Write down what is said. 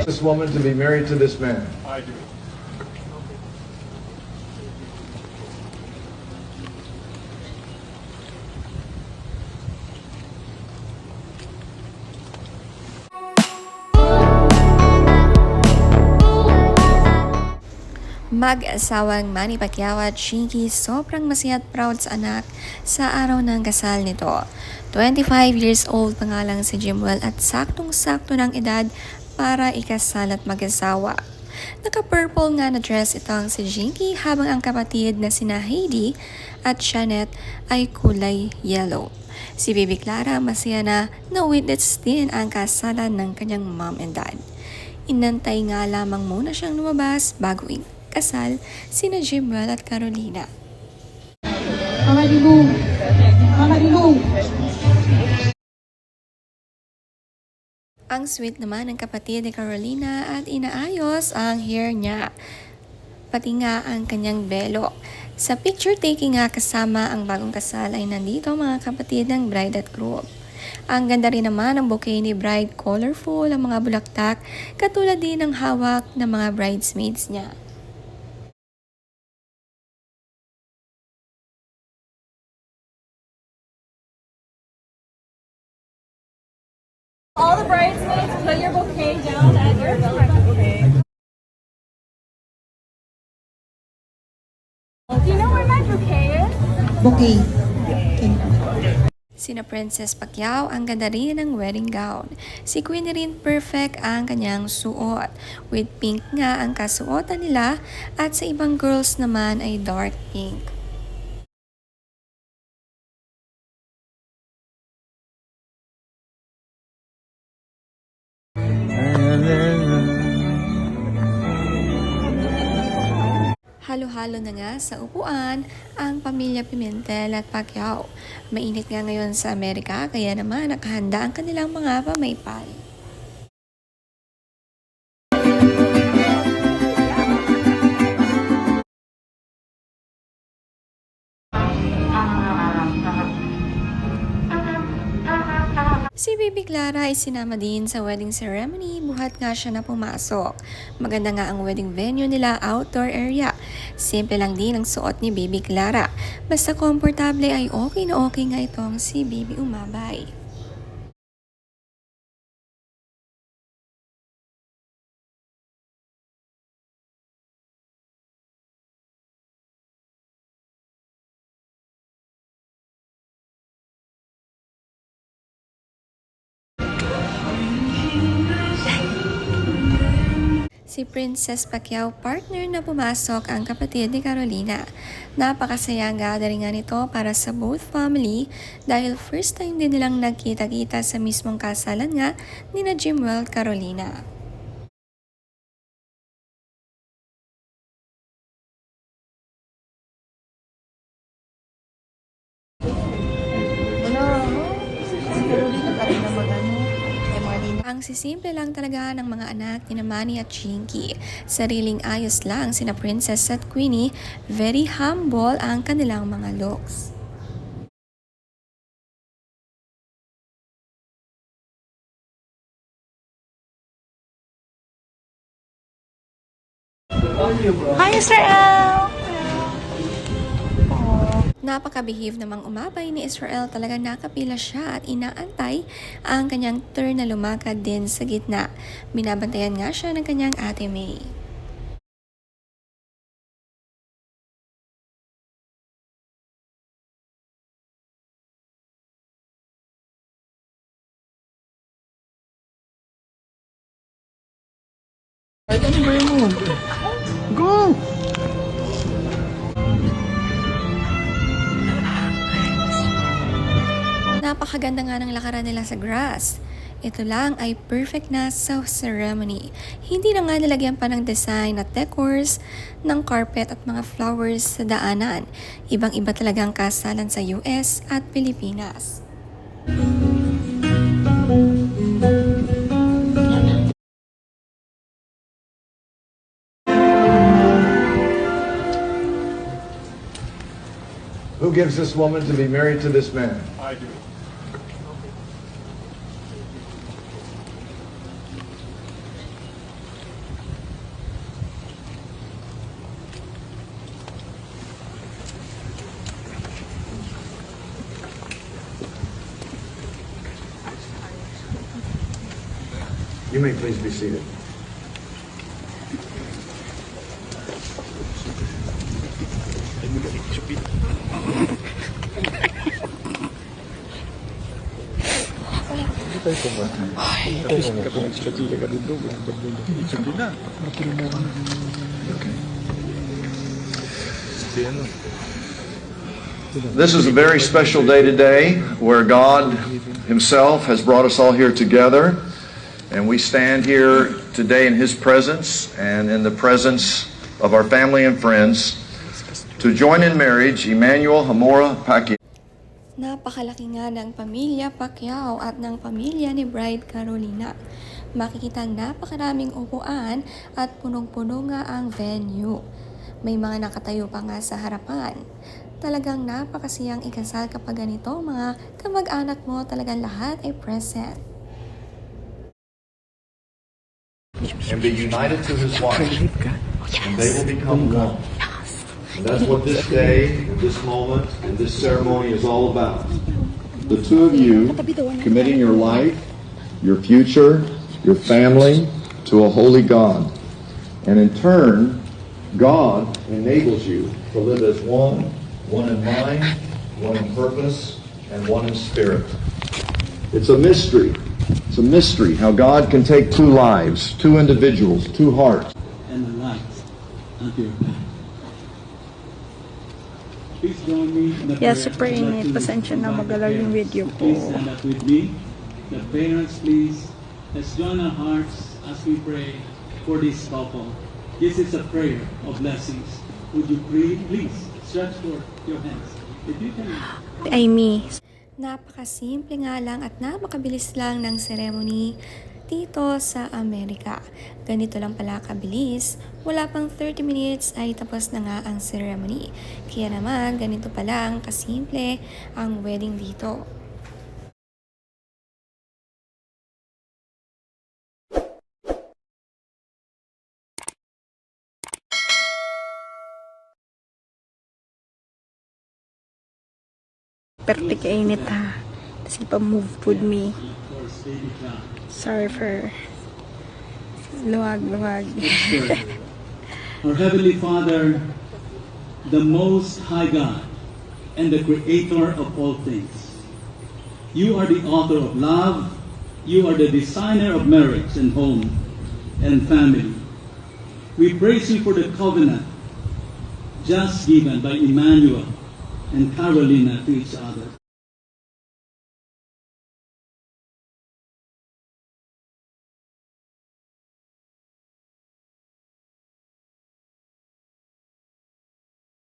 This woman to be married to this man. I do. Mag-asawang Manny Pacquiao at Chinky sobrang masaya at proud sa anak sa araw ng kasal nito. 25 years old pa nga lang si Jimwell at saktong-sakto ng edad para ikasal at mag-asawa. Naka-purple nga na dress itong si Jinky habang ang kapatid na sina Heidi at Janet ay kulay yellow. Si Baby Clara masaya na witness din ang kasalan ng kanyang mom and dad. Inantay nga lamang muna siyang lumabas bago kasal sina Jimwell at Carolina. Ang sweet naman ng kapatid ni Carolina at inaayos ang hair niya, pati nga ang kanyang belo. Sa picture taking nga kasama ang bagong kasal ay nandito mga kapatid ng bride at groom. Ang ganda rin naman ng bouquet ni bride, colorful ang mga bulaktak, katulad din ng hawak ng mga bridesmaids niya. All the bridesmaids, put your bouquet down at your bouquet. Do you know where my bouquet is? Bouquet. Sina Princess Pacquiao ang ganda rin ng wedding gown. Si Queen rin perfect ang kanyang suot. With pink nga ang kasuotan nila at sa ibang girls naman ay dark pink. Halo-halo na nga sa upuan ang pamilya Pimentel at Pacquiao. Mainit nga ngayon sa Amerika kaya naman nakahanda ang kanilang mga pamaypay. Si Baby Clara ay sinama din sa wedding ceremony, buhat nga siya na pumasok. Maganda nga ang wedding venue nila, outdoor area. Simple lang din ang suot ni Baby Clara. Basta komportable ay okay na okay nga itong si Baby Umabay. Si Princess Pacquiao partner na pumasok ang kapatid ni Carolina. Napakasaya ang gathering nga nito para sa both family dahil first time din nilang nagkita-kita sa mismong kasalan nga ni na Jimwell at Carolina. Ang sisimple lang talaga ng mga anak ni Manny at Chinky. Sariling ayos lang sina Princess at Queenie, very humble ang kanilang mga looks. Hi, Israel! Napaka-behave namang umabay ni Israel, talaga nakapila siya at inaantay ang kanyang turn na lumakad din sa gitna. Binabantayan nga siya ng kanyang ate May. Go! Napakaganda nga ng lakaran nila sa grass. Ito lang ay perfect na sa ceremony. Hindi na nga nilagyan pa ng design at decors ng carpet at mga flowers sa daanan. Ibang-iba talaga ang kasalan sa US at Pilipinas. Who gives this woman to be married to this man? I do. You may please be seated. This is a very special day today where God Himself has brought us all here together, and we stand here today in His presence and in the presence of our family and friends to join in marriage Emmanuel Hamora Pacquiao. Napakalaki nga ng pamilya Pacquiao at ng pamilya ni Bride Carolina. Makikitang napakaraming upuan at punong-puno nga ang venue. May mga nakatayo pa nga sa harapan. Talagang napakasiyang ikasal kapag ganito, mga kamag-anak mo, talagang lahat ay present. And be united to His wife, and they will become one. And that's what this day, and this moment, and this ceremony is all about. The two of you committing your life, your future, your family to a holy God. And in turn, God enables you to live as one in mind, one in purpose, and one in spirit. It's a mystery. It's a mystery how God can take two lives, two individuals, two hearts. And the lights unto your back. Please join me in the Yes, prayer. super I'd like init. to Pasensya na invite magalaw the yung parents. video ko. Please stand up with me. The parents, please. Let's join our hearts as we pray for this couple. This is a prayer of blessings. Would you please stretch forth your hands. If you can. Amy. Napakasimple nga lang at napakabilis lang ng ceremony dito sa Amerika. Ganito lang pala kabilis, wala pang 30 minutes ay tapos na nga ang ceremony. Kaya naman, ganito pa lang kasimple ang wedding dito. Perti ka init ha. Tapos ipa-move with me. Sorry for luwag-luwag. Our Heavenly Father, the Most High God, and the Creator of all things. You are the author of love. You are the designer of marriage and home and family. We praise you for the covenant just given by Emmanuel and Carolina to each other.